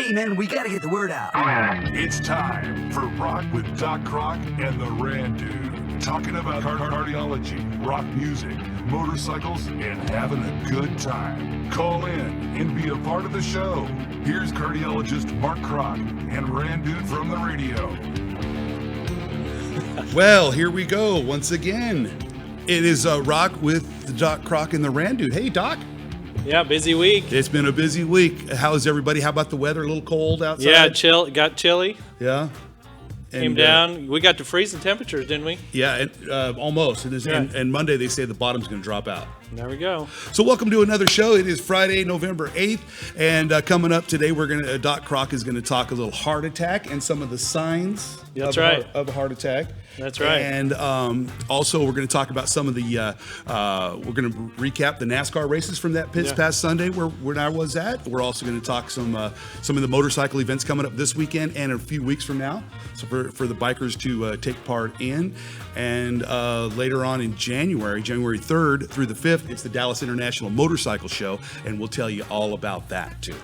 Hey, man, we gotta get the word out. It's time for Rock with Doc Krock and the Randude. Talking about cardiology, rock music, motorcycles, and having a good time. Call in and be a part of the show. Here's cardiologist Mark Krock and Randude from the radio. Well, here we go once again. It is Rock with Doc Krock and the Randude. Hey, Doc. Yeah, busy week. It's been a busy week. How's everybody? How about the weather? A little cold outside? Yeah, got chilly. Yeah. Came down. We got to freezing temperatures, didn't we? Yeah, almost. And Monday they say the bottom's going to drop out. There we go. So welcome to another show. It is Friday, November 8th. And coming up today, Doc Krock is going to talk a little heart attack and some of the signs of a heart attack. That's right. And also, we're going to talk about some of the, we're going to recap the NASCAR races from that past Sunday where I was at. We're also going to talk some of the motorcycle events coming up this weekend and a few weeks from now. So for the bikers to take part in. And later on in January 3rd through the 5th, it's the Dallas International Motorcycle Show. And we'll tell you all about that too.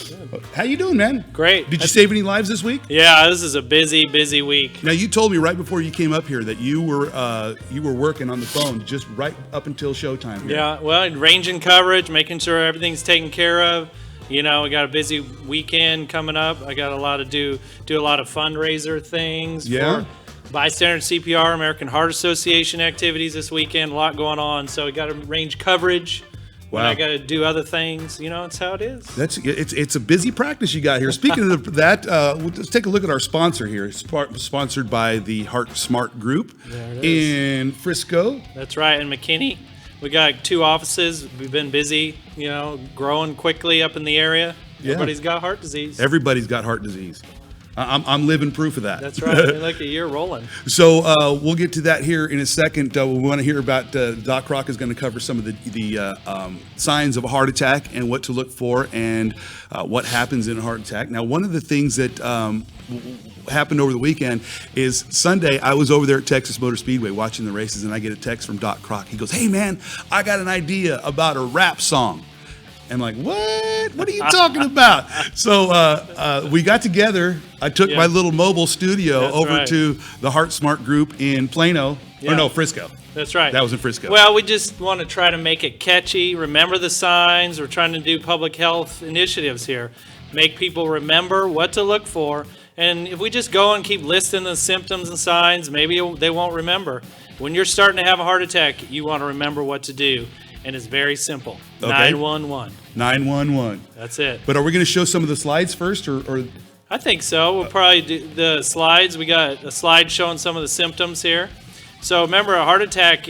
Good. How you doing, man? Great. Did you save any lives this week? Yeah, this is a busy week. Now, you told me right before you came up here that you were working on the phone just right up until showtime here. Yeah, well, ranging coverage, making sure everything's taken care of. You know, we got a busy weekend coming up. I got a lot to do a lot of fundraiser things. Yeah. For Bystander CPR, American Heart Association activities this weekend. A lot going on. So we got to range coverage. Wow. When I got to do other things, you know, it's how it is. It's a busy practice you got here. Speaking of that, let's take a look at our sponsor here. It's sponsored by the Heart Smart Group in Frisco. That's right, in McKinney. We got 2 offices. We've been busy, you know, growing quickly up in the area. Yeah. Everybody's got heart disease. Everybody's got heart disease. I'm living proof of that. That's right. Been like a year rolling. So we'll get to that here in a second. We want to hear about Doc Krock is going to cover some of the signs of a heart attack and what to look for and what happens in a heart attack. Now, one of the things that happened over the weekend is Sunday, I was over there at Texas Motor Speedway watching the races, and I get a text from Doc Krock. He goes, "Hey, man, I got an idea about a rap song." I'm like, what? What are you talking about? So we got together. I took my little mobile studio over to the Heart Smart Group in Plano. Yeah. Or no, Frisco. That's right. That was in Frisco. Well, we just want to try to make it catchy. Remember the signs. We're trying to do public health initiatives here. Make people remember what to look for. And if we just go and keep listing the symptoms and signs, maybe they won't remember. When you're starting to have a heart attack, you want to remember what to do. And it's very simple. Okay. 911. 911. That's it. But are we going to show some of the slides first, or? I think so. We'll probably do the slides. We got a slide showing some of the symptoms here. So remember, a heart attack,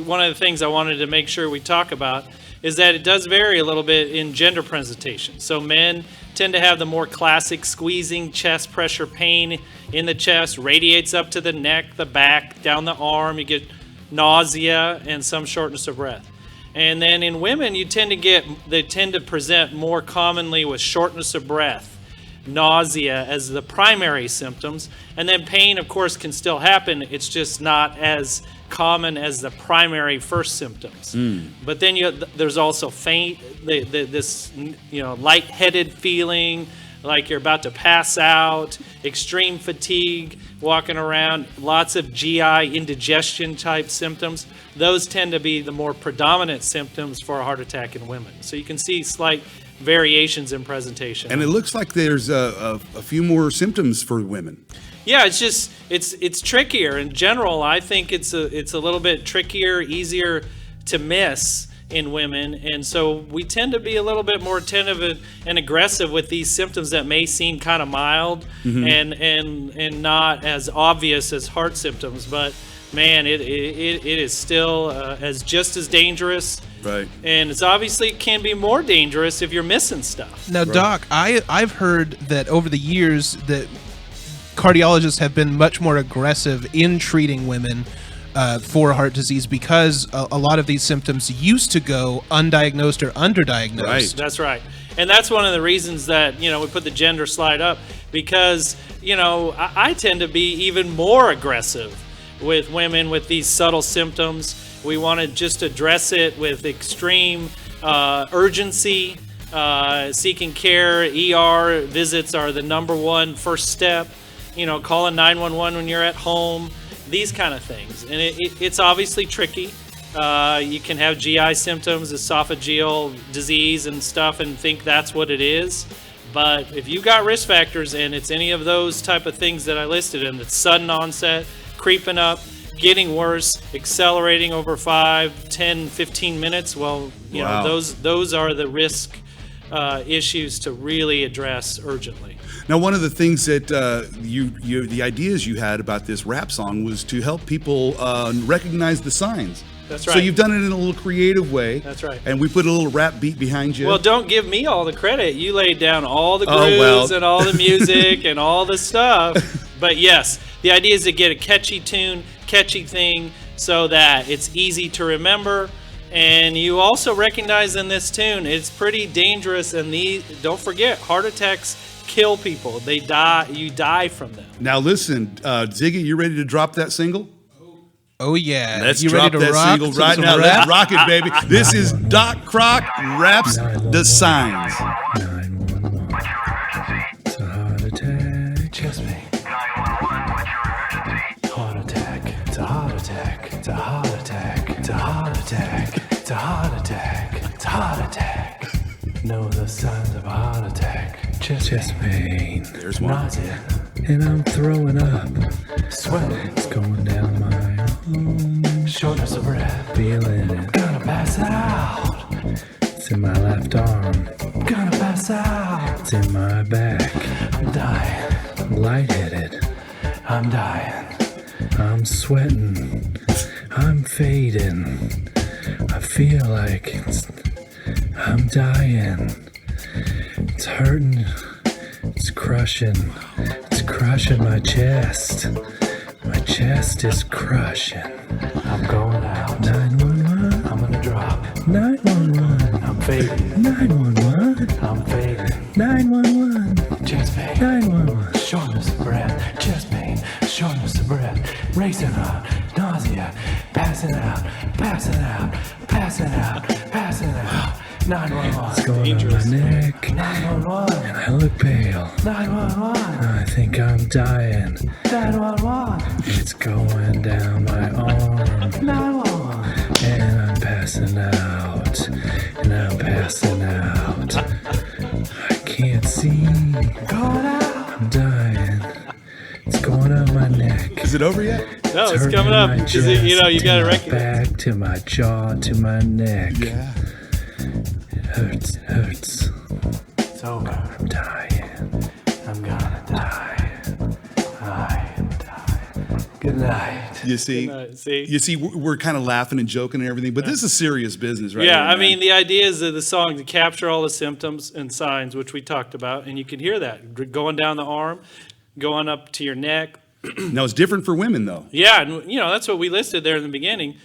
one of the things I wanted to make sure we talk about is that it does vary a little bit in gender presentation. So men tend to have the more classic squeezing chest pressure pain in the chest, radiates up to the neck, the back, down the arm. You get nausea and some shortness of breath. And then in women, they tend to present more commonly with shortness of breath, nausea as the primary symptoms. And then pain, of course, can still happen. It's just not as common as the primary first symptoms. But then there's also faint, this lightheaded feeling, like you're about to pass out, extreme fatigue, walking around, lots of GI indigestion type symptoms. Those tend to be the more predominant symptoms for a heart attack in women. So you can see slight variations in presentation. And it looks like there's a few more symptoms for women. Yeah, it's trickier in general. I think it's a little bit trickier, easier to miss in women, and so we tend to be a little bit more attentive and aggressive with these symptoms that may seem kind of mild and not as obvious as heart symptoms, but man, it is still just as dangerous. Right. And it's obviously can be more dangerous if you're missing stuff. Now, Doc, I've heard that over the years that cardiologists have been much more aggressive in treating women for heart disease because a lot of these symptoms used to go undiagnosed or underdiagnosed. Right. That's right. And that's one of the reasons that, we put the gender slide up because, I tend to be even more aggressive with women with these subtle symptoms. We want to just address it with extreme urgency seeking care. ER visits are the number one first step. Calling 911 when you're at home. These kind of things. And it's obviously tricky. You can have GI symptoms, esophageal disease and stuff, and think that's what it is. But if you've got risk factors and it's any of those type of things that I listed, and it's sudden onset, creeping up, getting worse, accelerating over 5, 10, 15 minutes, well, Wow. those are the risk issues to really address urgently. Now, one of the things that the ideas you had about this rap song was to help people recognize the signs. That's So right. you've done it in a little creative way. That's right. And we put a little rap beat behind you. Well, don't give me all the credit. You laid down all the grooves Oh, well. and all the music and all the stuff. But yes, the idea is to get a catchy tune, catchy thing, so that it's easy to remember. And you also recognize in this tune, it's pretty dangerous. And don't forget, heart attacks kill people. They die. You die from them. Now listen, Ziggy, you ready to drop that single? Oh yeah. Let's you drop ready to that rock single to right some now. rap? Let's rock it, baby. This is Doc Krock raps the signs. 911. It's a heart attack. Chest pain. Heart attack. It's a heart attack. It's a heart attack. It's a heart attack. It's a heart attack. It's a heart attack. Know the signs of a heart attack. Chest pain. There's one. Nausea. And I'm throwing up. Sweating. It's going down my arm. Shortness of breath. Feeling it. Gonna pass out. It's in my left arm. Gonna pass out. It's in my back. I'm dying. Lightheaded. I'm dying. I'm sweating. I'm fading. I feel like I'm dying. It's hurting. It's crushing. It's crushing my chest. My chest is crushing. I'm going out. 911. I'm gonna drop. 911. I'm fading. 911. I'm fading. 911. Chest pain. 911. Shortness of breath. Chest pain. Shortness of breath. Racing up. Nausea. Passing out. Passing out. Passing out. Passing out. 911. It's going on my neck. 911. And I look pale. 911. I think I'm dying. 911. It's going down my arm. 911. And I'm passing out. And I'm passing out. I can't see. Going out. I'm dying. It's going on my neck. Is it over yet? No, it's hurting coming up. my 'Cause you chest, got to to my recognize. back, to my jaw, to my neck. Yeah. It hurts, hurts. It's over. I'm dying. I'm gonna die. I am dying. Good night. You see? See? You see, we're kind of laughing and joking and everything, but this is serious business, right? Yeah, here, I man. mean, the idea is of the song to capture all the symptoms and signs, which we talked about, and you can hear that going down the arm, going up to your neck. Now, it's different for women, though. Yeah, and that's what we listed there in the beginning.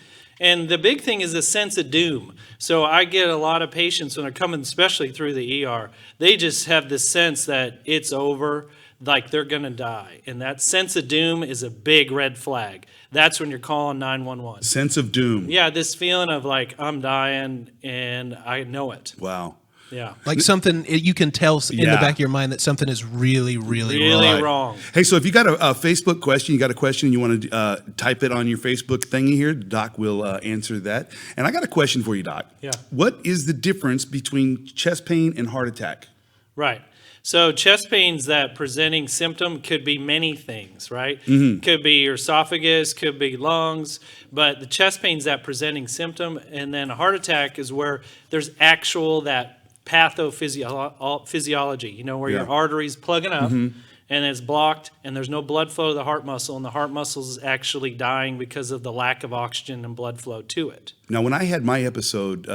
And the big thing is a sense of doom. So I get a lot of patients when they're coming, especially through the ER, they just have this sense that it's over, like they're going to die. And that sense of doom is a big red flag. That's when you're calling 911. Sense of doom. Yeah, this feeling of like, I'm dying and I know it. Wow. Yeah. Like something you can tell in the Yeah. back of your mind that something is really, really, Really wrong. wrong. Hey, so if you got a Facebook question, you got a question, you want to type it on your Facebook thingy here, Doc will answer that. And I got a question for you, Doc. Yeah. What is the difference between chest pain and heart attack? Right. So chest pain's that presenting symptom could be many things, right? Could be your esophagus, could be lungs, but the chest pain's that presenting symptom, and then a heart attack is where there's actual that pathophysiology, where Yeah. your artery's plugging up and it's blocked and there's no blood flow to the heart muscle, and the heart muscle is actually dying because of the lack of oxygen and blood flow to it. Now, when I had my episode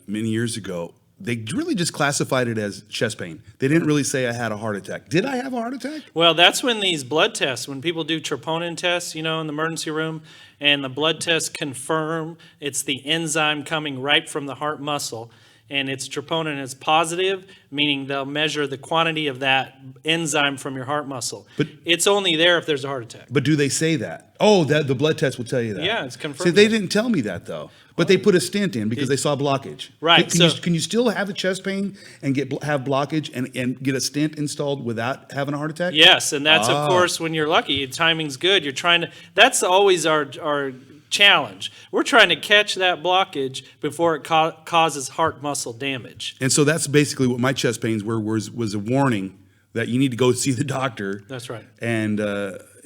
many years ago, they really just classified it as chest pain. They didn't really say I had a heart attack. Did I have a heart attack? Well, that's when these blood tests, when people do troponin tests, in the emergency room, and the blood tests confirm it's the enzyme coming right from the heart muscle. and its troponin is positive, meaning they'll measure the quantity of that enzyme from your heart muscle. But it's only there if there's a heart attack. But do they say that? Oh, that the blood test will tell you that. Yeah, it's confirmed. See, they didn't tell me that though. But they put a stent in because they saw blockage. Right, Can you still have a chest pain and have blockage and get a stent installed without having a heart attack? Yes, and that's of course when you're lucky. Your timing's good. You're trying to. That's always our challenge. We're trying to catch that blockage before it causes heart muscle damage. And so that's basically what my chest pains were. Was a warning that you need to go see the doctor. That's right.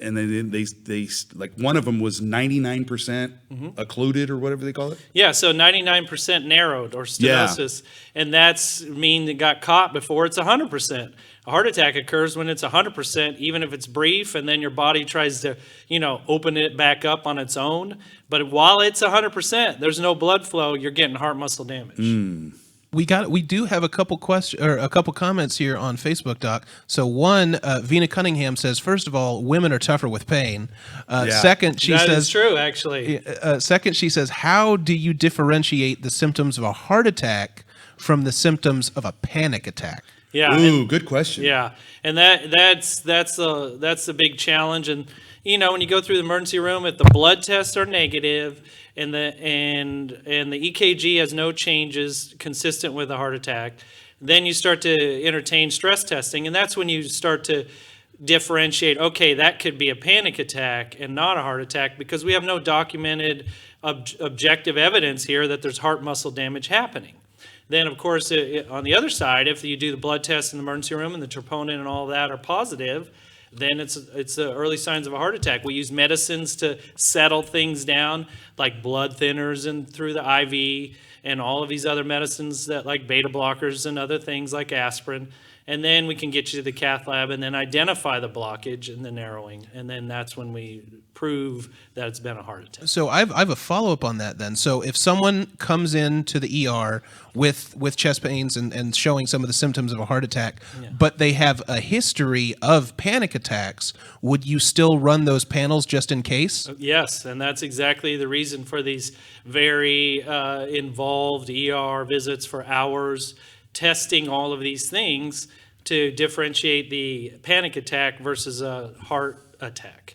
And then they like one of them was 99% occluded or whatever they call it. Yeah, so 99% narrowed or stenosis, and that's mean it got caught before it's 100%. A heart attack occurs when it's 100%, even if it's brief, and then your body tries to, open it back up on its own. But while it's 100%, there's no blood flow. You're getting heart muscle damage. We do have a couple comments here on Facebook, Doc. So one, Vina Cunningham says, first of all, women are tougher with pain. Second, she That says, is true, actually. second, she says, how do you differentiate the symptoms of a heart attack from the symptoms of a panic attack? Yeah. Ooh, good question. Yeah, and that's a big challenge. And when you go through the emergency room, if the blood tests are negative and the EKG has no changes consistent with a heart attack, then you start to entertain stress testing, and that's when you start to differentiate. Okay, that could be a panic attack and not a heart attack because we have no documented objective evidence here that there's heart muscle damage happening. Then, of course, on the other side, if you do the blood test in the emergency room and the troponin and all that are positive, then it's the early signs of a heart attack. We use medicines to settle things down, like blood thinners and through the IV and all of these other medicines that like beta blockers and other things like aspirin. And then we can get you to the cath lab and then identify the blockage and the narrowing. And then that's when we prove that it's been a heart attack. So I've a follow-up on that then. So if someone comes into the ER with chest pains and showing some of the symptoms of a heart attack, but they have a history of panic attacks, would you still run those panels just in case? Yes, and that's exactly the reason for these very involved ER visits for hours, testing all of these things to differentiate the panic attack versus a heart attack.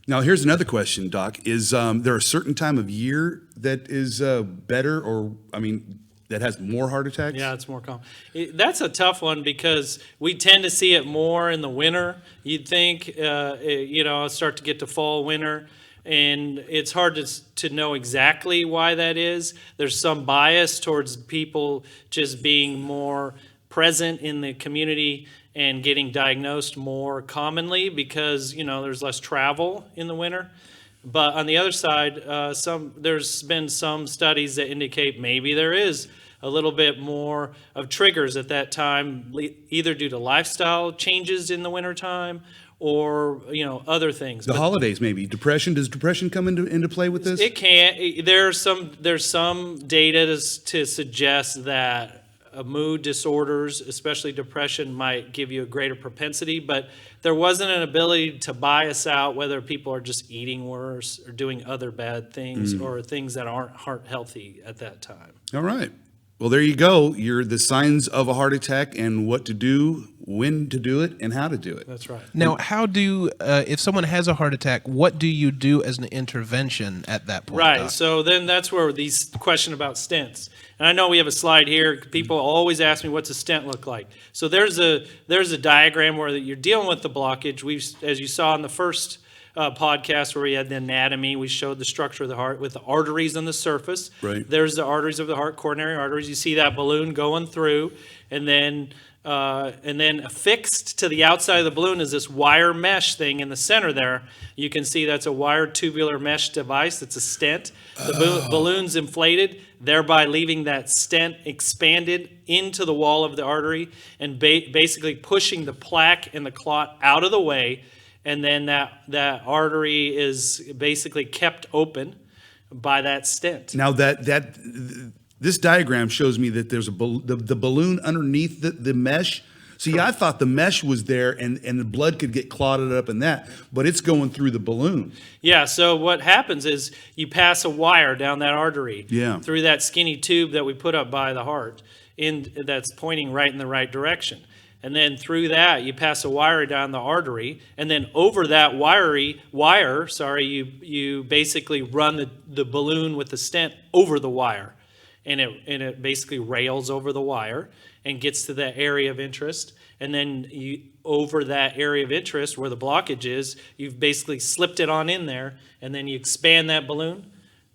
Now, here's another question, Doc. Is there a certain time of year that is better that has more heart attacks? Yeah, it's more common. That's a tough one because we tend to see it more in the winter. You'd think, start to get to fall, winter, and it's hard to know exactly why that is. There's some bias towards people just being more present in the community and getting diagnosed more commonly because, there's less travel in the winter. But on the other side, there's been some studies that indicate maybe there is a little bit more of triggers at that time, either due to lifestyle changes in the wintertime or other things. The holidays, maybe depression. Does depression come into play with this? It can. There's some data to suggest that mood disorders, especially depression, might give you a greater propensity, but there wasn't an ability to bias out whether people are just eating worse or doing other bad things or things that aren't heart healthy at that time. All right. Well, there you go. You're the signs of a heart attack and what to do, when to do it, and how to do it. That's right. Now, if someone has a heart attack, what do you do as an intervention at that point? Right. Doc? So then that's where these question about stents. And I know we have a slide here. People always ask me, what's a stent look like? So there's a diagram where you're dealing with the blockage. As you saw in the first podcast where we had the anatomy, we showed the structure of the heart with the arteries on the surface. Right. There's the arteries of the heart, coronary arteries. You see that balloon going through, and then affixed to the outside of the balloon is this wire mesh thing in the center there. You can see that's a wired tubular mesh device. It's a stent. The balloon's inflated, thereby leaving that stent expanded into the wall of the artery and basically pushing the plaque and the clot out of the way. And then that artery is basically kept open by that stent. Now this diagram shows me that there's the balloon underneath the mesh. See, I thought the mesh was there and the blood could get clotted up in that, but it's going through the balloon. Yeah, so what happens is you pass a wire down that artery through that skinny tube that we put up by the heart, that's pointing right in the right direction. And then through that, you pass a wire down the artery, and then over that wire, you basically run the balloon with the stent over the wire. And it basically rails over the wire and gets to that area of interest. And then over that area of interest where the blockage is, you've basically slipped it on in there, and then you expand that balloon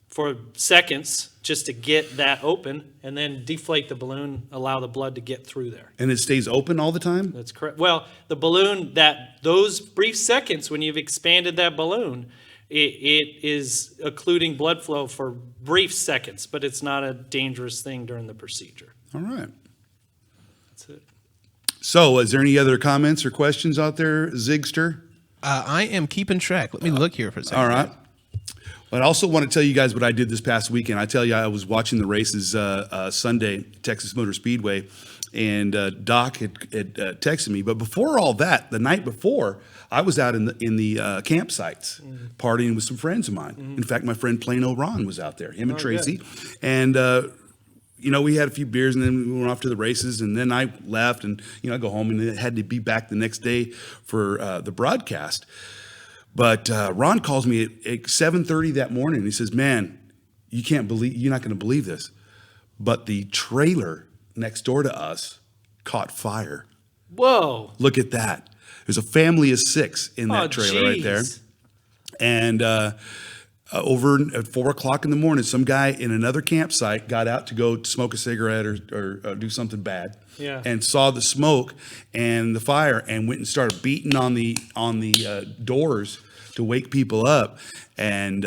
for seconds just to get that open, and then deflate the balloon, allow the blood to get through there. And it stays open all the time? That's correct. Well, the balloon, those brief seconds when you've expanded that balloon, it is occluding blood flow for brief seconds, but it's not a dangerous thing during the procedure. All right. That's it. So, is there any other comments or questions out there, Zigster? I am keeping track. Let me look here for a second. All right. But I also want to tell you guys what I did this past weekend. I tell you, I was watching the races Sunday, Texas Motor Speedway, and Doc had texted me. But before all that, the night before, I was out in the campsites partying with some friends of mine. In fact, my friend Plano Ron was out there, him and Tracy. Good. And, we had a few beers, and then we went off to the races. And then I left, and, I go home, and had to be back the next day for the broadcast. But Ron calls me at 7:30 that morning. He says, "Man, you're not going to believe this, but the trailer next door to us caught fire." Whoa! Look at that. There's a family of 6 in that trailer right there. And over at 4:00 in the morning, some guy in another campsite got out to go smoke a cigarette or do something bad. Yeah. And saw the smoke and the fire and went and started beating on the doors to wake people up. And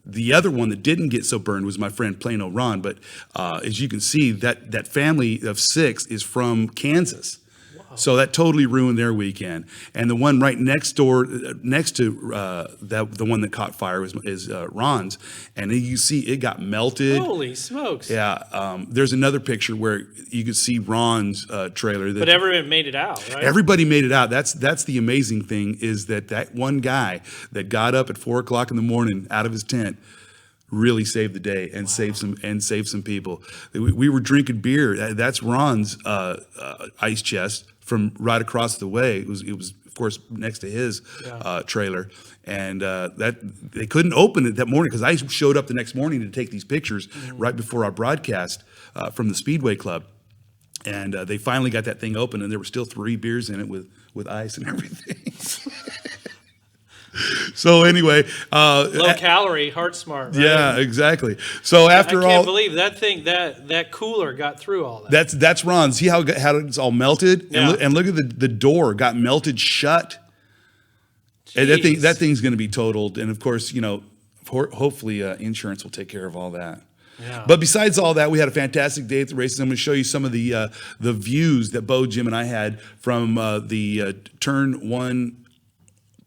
the other one that didn't get so burned was my friend Plano Ron. But as you can see, that family of 6 is from Kansas. So that totally ruined their weekend. And the one right next door, next to the one that caught fire is Ron's. And you see it got melted. Holy smokes! Yeah. There's another picture where you could see Ron's trailer. But everyone made it out, right? Everybody made it out. That's the amazing thing, is that one guy that got up at 4:00 in the morning out of his tent really saved the day and saved some people. We were drinking beer. That's Ron's ice chest from right across the way. It was of course next to his trailer, and that they couldn't open it that morning because I showed up the next morning to take these pictures right before our broadcast from the Speedway Club, and they finally got that thing open, and there were still 3 beers in it with ice and everything. So anyway, low calorie, heart smart. Right? Yeah, exactly. So after I can't believe that thing that cooler got through all that. That's Ron. See how it's all melted, Yeah. and look at the door got melted shut. And that thing's going to be totaled, and of course, hopefully insurance will take care of all that. Yeah. But besides all that, we had a fantastic day at the races. I'm going to show you some of the views that Bo, Jim, and I had from the Turn 1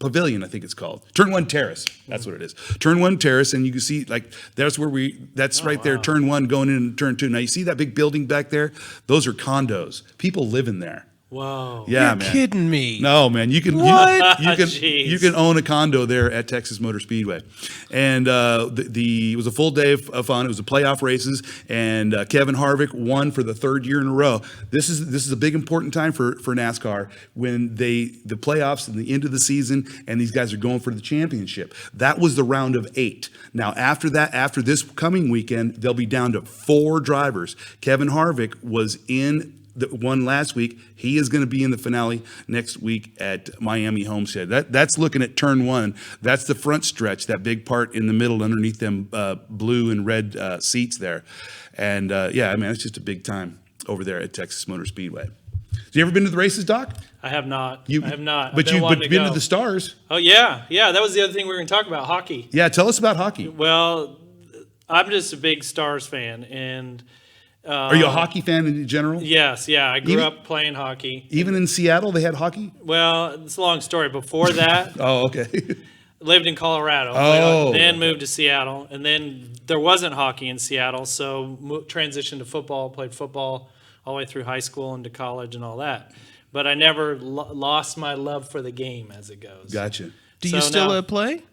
Pavilion, I think it's called. Turn 1 Terrace. That's what it is. Turn 1 Terrace, and you can see, that's right there, Turn 1 going into Turn 2. Now, you see that big building back there? Those are condos. People live in there. Whoa. Yeah, You're man. kidding me. No, man. You can Jeez. you can own a condo there at Texas Motor Speedway, and it was a full day of fun. It was the playoff races, and Kevin Harvick won for the 3rd year in a row. This is a big important time for NASCAR when the playoffs and the end of the season, and these guys are going for the championship. That was the round of 8. Now after this coming weekend, they'll be down to 4 drivers. Kevin Harvick was in the one last week. He is going to be in the finale next week at Miami Homestead. That's looking at Turn 1. That's the front stretch, that big part in the middle underneath them blue and red seats there. And it's just a big time over there at Texas Motor Speedway. Have you ever been to the races, Doc? I have not. I have not. But you've been to the Stars. Oh yeah. That was the other thing we were going to talk about, hockey. Yeah, tell us about hockey. Well, I'm just a big Stars fan, and are you a hockey fan in general? Yes, yeah. I grew up playing hockey. Even in Seattle, they had hockey? Well, it's a long story. Before that, Oh, okay. lived in Colorado. Then moved to Seattle, and then there wasn't hockey in Seattle, so transitioned to football. Played football all the way through high school and to college and all that. but I never lost my love for the game as it goes. Gotcha. Do you So still now- play?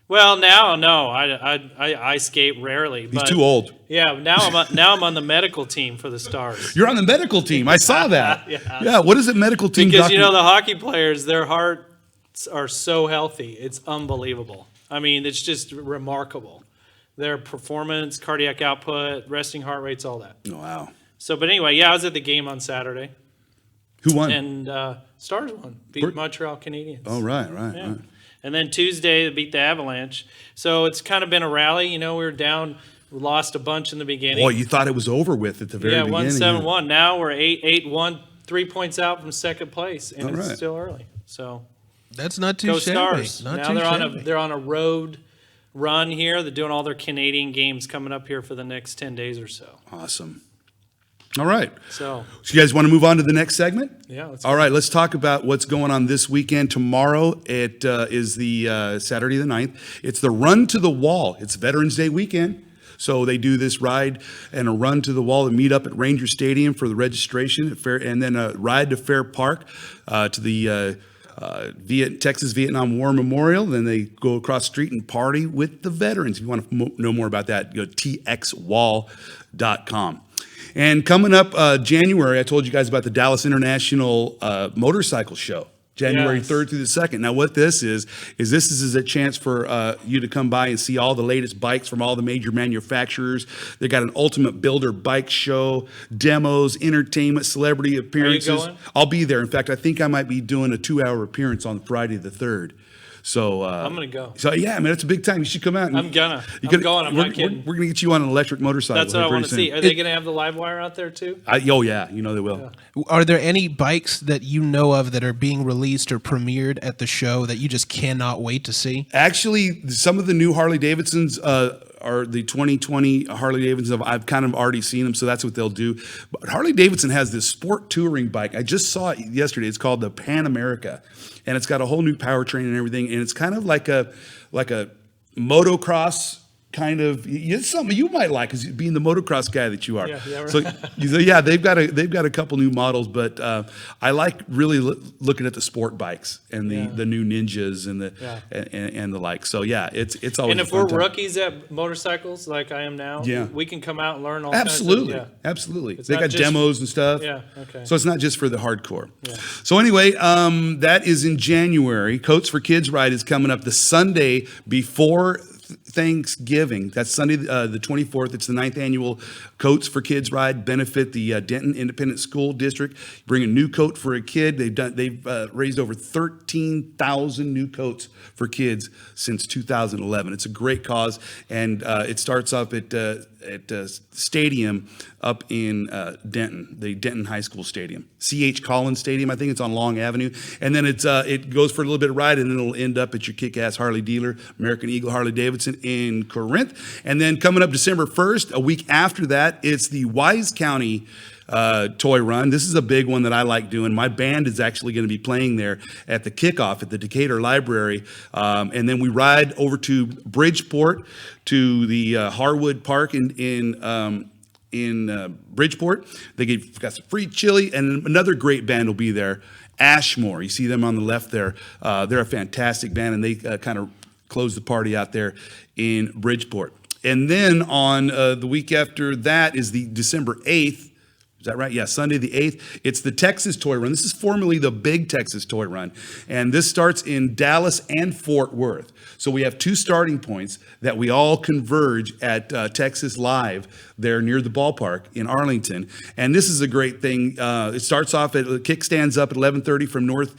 Well, now no, I skate rarely. He's but too old. Yeah, now I'm on the medical team for the Stars. You're on the medical team. I saw that. Yeah. Yeah. What is it, medical team? Because doctor? the hockey players, their hearts are so healthy. It's unbelievable. I mean, it's just remarkable. Their performance, cardiac output, resting heart rates, all that. Oh, wow. So, but anyway, yeah, I was at the game on Saturday, Who won? and Stars won, beat Montreal Canadiens. Oh, right. Yeah. And then Tuesday, they beat the Avalanche. So it's kind of been a rally. We were down, we lost a bunch in the beginning. Boy, you thought it was over with at the very beginning. 1-7-1. Now we're 8-1, 3 points out from second place, and All it's right. still early. So That's not too go shabby. Stars! Not Now too they're shabby. they're on a road run here. They're doing all their Canadian games coming up here for the next 10 days or so. Awesome. All right. So So you guys want to move on to the next segment? yeah, let's All right, let's talk about what's going on this weekend. Tomorrow, it is the Saturday the 9th. It's the Run to the Wall. It's Veterans Day weekend. So they do this ride and a run to the wall and meet up at Ranger Stadium for the registration, and then a ride to Fair Park to the Texas Vietnam War Memorial. Then they go across the street and party with the veterans. If you want to know more about that, go to txwall.com. And coming up January, I told you guys about the Dallas International Motorcycle Show, January Yes. 3rd through the 2nd. Now, what this is a chance for you to come by and see all the latest bikes from all the major manufacturers. They got an Ultimate Builder bike show, demos, entertainment, celebrity appearances. going? I'll be there. In fact, I think I might be doing a 2-hour appearance on Friday the 3rd. So I'm gonna go. So yeah, man, it's a big time. You should come out. And, I'm going. I'm we're, not kidding. We're gonna get you on an electric motorcycle. That's what I here want to pretty see. soon. Are they going to have the live wire out there too? Oh yeah, they will. Are there any bikes that you know of that are being released or premiered at the show that you just cannot wait to see? Actually, some of the new Harley Davidsons are the 2020 Harley Davidsons. I've kind of already seen them, so that's what they'll do. But Harley Davidson has this sport touring bike. I just saw it yesterday. It's called the Pan America, and it's got a whole new powertrain and everything. And it's kind of like a motocross kind of. It's something you might like, as being the motocross guy that you are. Yeah, right. So yeah, they've got a couple new models, but I like really looking at the sport bikes and the new Ninjas and the and the like. So yeah, it's always. And if a fun we're time. rookies at motorcycles like I am now, Yeah. we can come out and learn all Absolutely, kinds of absolutely. It's They not got just- demos and stuff. Yeah, okay. So it's not just for the hardcore. So anyway, that is in January. Coats for Kids Ride is coming up the Sunday before Thanksgiving. That's Sunday the 24th. It's the 9th annual Coats for Kids Ride benefit the Denton Independent School District. Bring a new coat for a kid. They've raised over 13,000 new coats for kids since 2011. It's a great cause, and it starts up at stadium up in Denton, the Denton High School Stadium, C.H. Collins Stadium. I think it's on Long Avenue, and then it goes for a little bit of ride, and then it'll end up at your kick-ass Harley dealer, American Eagle Harley Davidson in Corinth. And then coming up December 1st, a week after that, it's the Wise County toy run. This is a big one that I like doing. My band is actually going to be playing there at the kickoff at the Decatur Library, and then we ride over to Bridgeport to the Harwood Park in Bridgeport. They got some free chili, and another great band will be there, Ashmore. You see them on the left there. They're a fantastic band, and they kind of close the party out there in Bridgeport. And then on the week after that is the December 8th. Is that right? Yeah, Sunday the 8th. It's the Texas Toy Run. This is formerly the Big Texas Toy Run. And this starts in Dallas and Fort Worth. So we have two starting points that we all converge at Texas Live there near the ballpark in Arlington. And this is a great thing. It starts off at kickstands up at 11:30 from North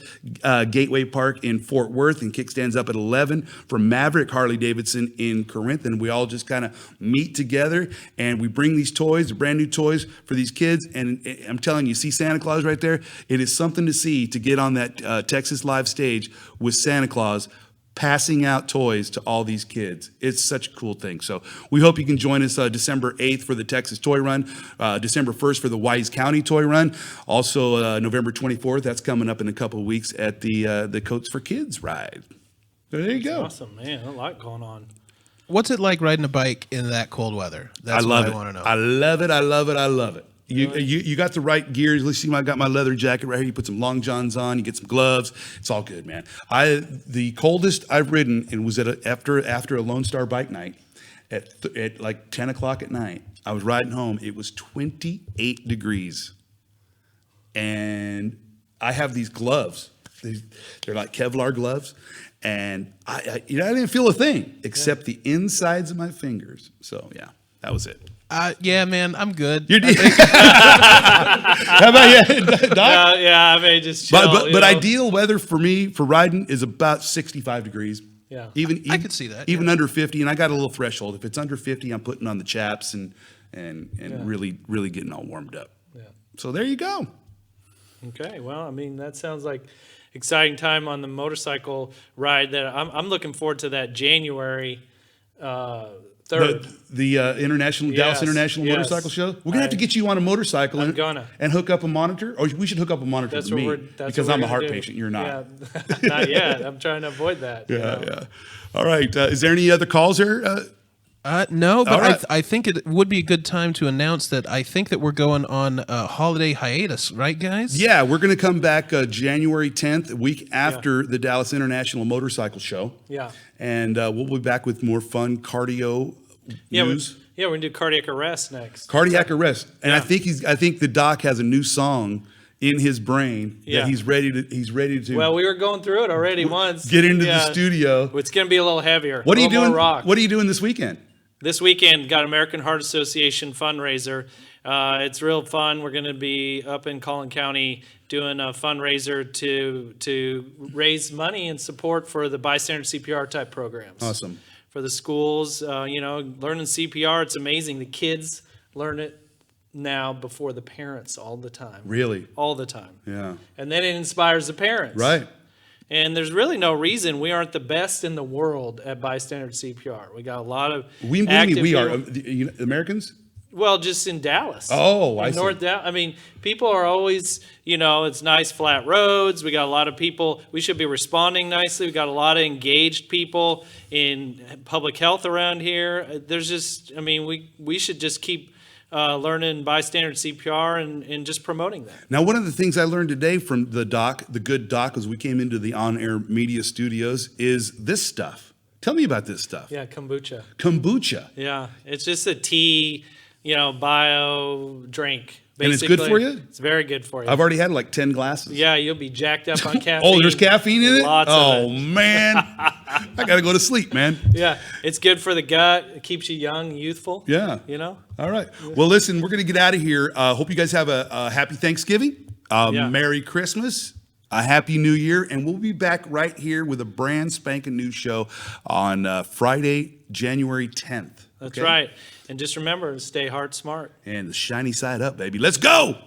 Gateway Park in Fort Worth, and kickstands up at 11 from Maverick Harley Davidson in Corinth. And we all just kind of meet together, and we bring these toys, brand new toys for these kids. And I'm telling you, see Santa Claus right there? It is something to see, to get on that Texas Live stage with Santa Claus passing out toys to all these kids. It's such a cool thing. So we hope you can join us December 8th for the Texas Toy Run, December 1st for the Wise County Toy Run, also November 24th, that's coming up in a couple of weeks, at the Coats for Kids Ride. There you go. Awesome, man. A lot going on. What's it like riding a bike in that cold weather? That's I love what it. I want to know. I love it. I love it. I love it. You got the right gear. Let's see, I got my leather jacket right here. You put some long johns on. You get some gloves. It's all good, man. The coldest I've ridden, and was after a Lone Star bike night at like 10 o'clock at night. I was riding home. It was 28 degrees, and I have these gloves. They're like Kevlar gloves, and I didn't feel a thing except the insides of my fingers. So yeah, that was it. Yeah, man, I'm good. How about you, Doc? Yeah, I may just chill. But ideal weather for me for riding is about 65 degrees. Yeah. Even I could see that. Even under 50, and I got a little threshold. If it's under 50, I'm putting on the chaps and really getting all warmed up. Yeah. So there you go. Okay. Well, I mean, that sounds like exciting time on the motorcycle ride. That I'm looking forward to that January 3rd. The Dallas International Motorcycle Show. We're gonna have to get you on a motorcycle and hook up a monitor. Or we should hook up a monitor to me because I'm a heart patient. You're not. Yeah, not yet. I'm trying to avoid that. Yeah. All right. Is there any other calls here? No, but right. I think it would be a good time to announce that I think that we're going on a holiday hiatus, right, guys? Yeah, we're going to come back January 10th, a week after the Dallas International Motorcycle Show. Yeah. And we'll be back with more fun cardio news. We're going to do cardiac arrest next. Cardiac arrest. And I think the doc has a new song in his brain that he's ready to Well, we were going through it already once. Get into the studio. It's going to be a little heavier. What are you doing? Rock. What are you doing this weekend? This weekend, got American Heart Association fundraiser. It's real fun. We're going to be up in Collin County doing a fundraiser to raise money and support for the bystander CPR type programs. Awesome. For the schools, learning CPR, it's amazing. The kids learn it now before the parents all the time. Really? All the time. Yeah. And then it inspires the parents. Right. And there's really no reason we aren't the best in the world at bystander CPR. We got a lot of We are Americans? Well, just in Dallas. Oh, I see. North Dallas. I mean, people are always, it's nice flat roads. We got a lot of people. We should be responding nicely. We got a lot of engaged people in public health around here. There's just, we should just keep learning bystander CPR and just promoting that. Now, one of the things I learned today from the good doc, as we came into the on-air media studios, is this stuff. Tell me about this stuff. Yeah, kombucha. Kombucha. Yeah, it's just a tea, bio drink. Basically. And it's good for you? It's very good for you. I've already had like 10 glasses. Yeah, you'll be jacked up on caffeine. Oh, there's caffeine in it? Lots of it. Man. I got to go to sleep, man. Yeah, it's good for the gut. It keeps you young, youthful. Yeah. All right. Well, listen, we're going to get out of here. Hope you guys have a happy Thanksgiving, Merry Christmas, a Happy New Year, and we'll be back right here with a brand spanking new show on Friday, January 10th. That's right. And just remember to stay heart smart. And the shiny side up, baby. Let's go.